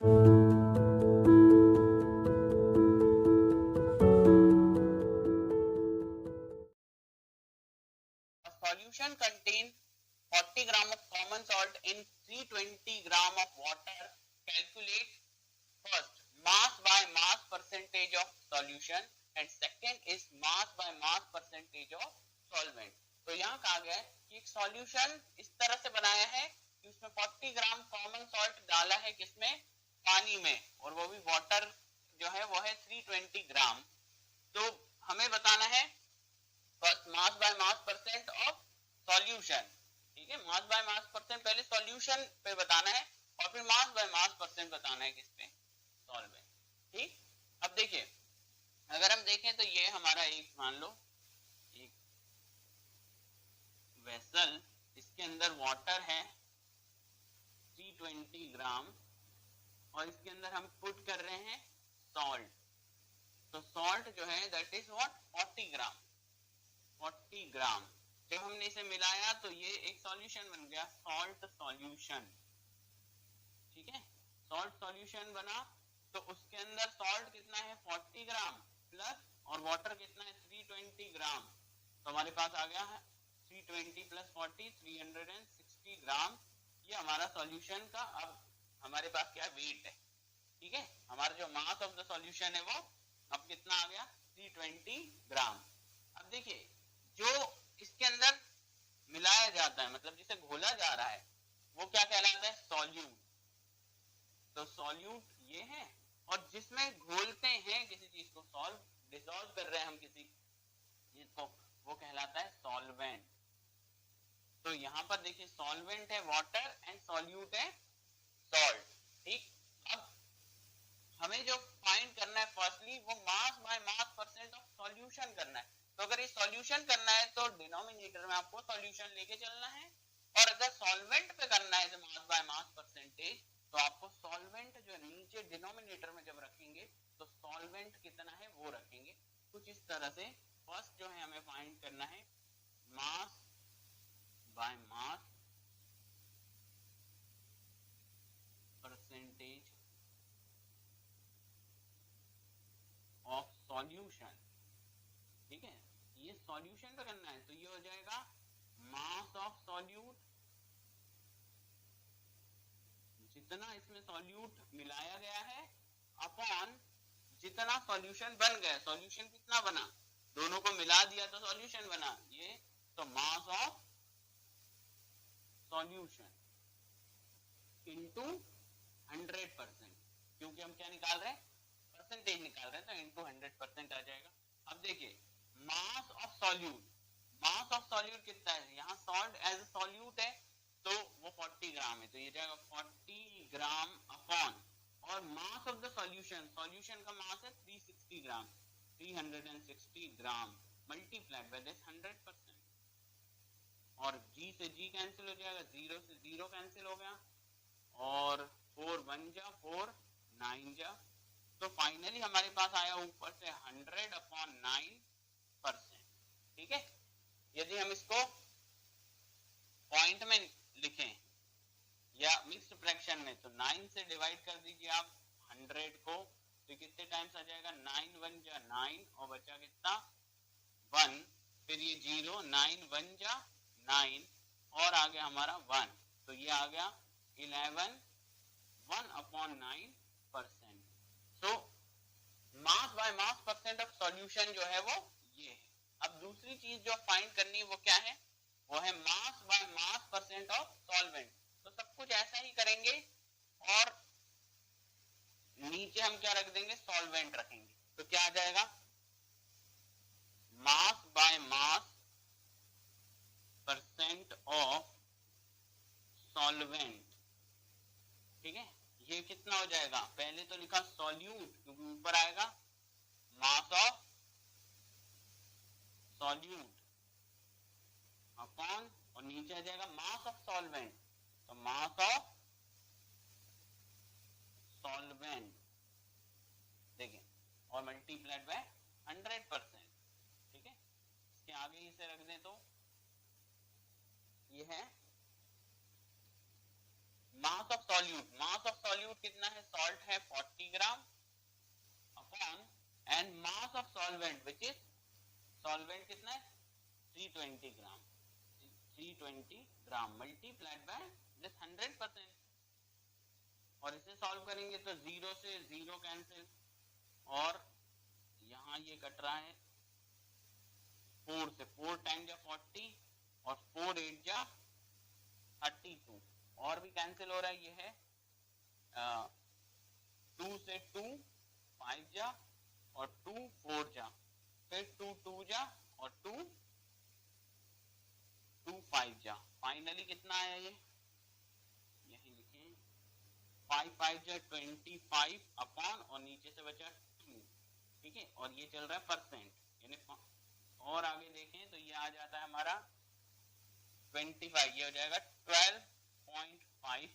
solution contain 40 gram of common salt in 320 gram of water. Calculate first mass by mass percentage of solution and second is mass by mass percentage of solvent. तो यहाँ कहा गया है कि एक solution इस तरह से बनाया है कि उसमें 40 ग्राम कॉमन सॉल्ट डाला है किसमें, पानी में, और वो भी वाटर जो है वो है 320 ग्राम। तो हमें बताना है first mass by mass percent of solution, ठीक है, मास बाय मास परसेंट पहले सॉल्यूशन पे बताना है और फिर मास बाय मास परसेंट बताना है किस पे, सॉल्वेंट। ठीक, अब देखिए अगर हम देखें तो ये हमारा एक मान लो एक वेसल, इसके अंदर वाटर है 320 ग्राम और इसके अंदर हम पुट कर रहे हैं सॉल्ट। तो सॉल्ट जो है दैट इज व्हाट 40 ग्राम। 40 ग्राम जब हमने इसे मिलाया तो ये एक सॉल्यूशन बन गया, सॉल्ट सॉल्यूशन। ठीक है, सॉल्ट सॉल्यूशन बना तो उसके अंदर सॉल्ट कितना है 40 ग्राम प्लस और वाटर कितना है 320 ग्राम। तो हमारे पास आ गया है 320 प्लस 40 360 ग्राम। ये हमारा सॉल्यूशन का अब हमारे पास क्या वेट है। ठीक है, हमारा जो मास ऑफ द सॉल्यूशन है वो अब कितना आ गया 320 ग्राम। अब देखिए जो इसके अंदर मिलाया जाता है मतलब जिसे घोला जा रहा है वो क्या कहलाता है, सॉल्यूट। तो सॉल्यूट ये है और जिसमें घोलते हैं किसी चीज को, सॉल्व डिसॉल्व कर रहे हैं हम किसी चीज को, वो कहलाता है सॉल्वेंट। तो यहाँ पर देखिए सॉल्वेंट है वाटर एंड सॉल्यूट है सॉल्ट। ठीक, अब हमें जो फाइंड करना है फर्स्टली वो मास by mass percent of solution करना है। तो अगर ये सॉल्यूशन करना है तो डिनोमिनेटर में आपको सॉल्यूशन लेके चलना है और अगर सॉल्वेंट पे करना है तो मास बाय मास परसेंटेज, तो आपको सॉल्वेंट जो नीचे डिनोमिनेटर में जब रखेंगे तो सॉल्वेंट कितना है वो रखेंगे कुछ इस तरह से। फर्स्ट जो है हमें फाइंड करना है मास by mass percentage of solution. ठीक है, ये सॉल्यूशन पे करना है तो ये हो जाएगा मास ऑफ सॉल्यूट, जितना इसमें सॉल्यूट मिलाया गया है अपॉन जितना सॉल्यूशन बन गया। सॉल्यूशन कितना बना, दोनों को मिला दिया तो सॉल्यूशन बना ये, तो मास ऑफ सॉल्यूशन इनटू 100%, क्योंकि हम क्या निकाल रहे हैं परसेंटेज निकाल रहे हैं तो इनटू 100% आ जाएगा। अब देखिए mass of solute, mass of solute कितना है, यहाँ सॉल्ट एज सॉल्यूट है तो वो 40 ग्राम है तो ये जाएगा 40 ग्राम अपॉन और mass of the solution, solution का मास है 360 ग्राम, 360 ग्राम मल्टीप्लाइड बाय दिस 100%। और G से G कैंसिल हो जाएगा, 0 से 0 कैंसिल हो गया और 4 1 जा 4 9 जा, तो फाइनली हमारे पास आया ऊपर से 100/9%। ठीक है, यदि हम इसको पॉइंट में लिखें या मिक्स्ड फ्रैक्शन में तो 9 से डिवाइड कर दीजिए आप 100 को, तो कितने टाइम्स आ जाएगा 9 1 जा 9 और बचा कितना 1, फिर ये 0 9 1 जा 9 और आ गया हमारा 1, तो ये आ गया 11 1/9%। So mass by mass percent of solution जो है वो ये है। अब दूसरी चीज जो फाइंड करनी है वो क्या है, वो है मास by mass percent of solvent. तो सब कुछ ऐसा ही करेंगे और नीचे हम क्या रख देंगे सॉल्वेंट रखेंगे, तो क्या आ जाएगा मास by mass percent of solvent. ठीक है, ये कितना हो जाएगा, पहले तो लिखा सॉल्यूट क्योंकि ऊपर आएगा मास ऑफ सॉल्यूट अपॉन और नीचे आ जाएगा मास ऑफ सॉल्वेंट, तो मास ऑफ सॉल्वेंट देखिए और मल्टीप्लाइड बाय 100%। ठीक है, इसके आगे इसे रख दें तो ये है mass of solute, mass of solute कितना है, सॉल्ट है 40 ग्राम upon and mass of solvent which is, solvent कितना है 320 ग्राम, 320 ग्राम मल्टीप्लाइड बाय दिस 100%। और इसे सॉल्व करेंगे तो 0 से 0 कैंसिल, और यहाँ ये कट रहा है 4 से, 4 टाइम जा 40 और 4 8 जा 32, और भी कैंसिल हो रहा है, ये है 2 से 2 5 जा और 2 4 जा, फिर 2 2 जा और 2 2 5 जा, फाइनली कितना आया ये, यही लिखें 5 5 जा 25 अपॉन और नीचे से बचा 2, ठीक है, और ये चल रहा है परसेंट, यानी और आगे देखें तो ये आ जाता है हमारा 25, ये हो जाएगा 12.5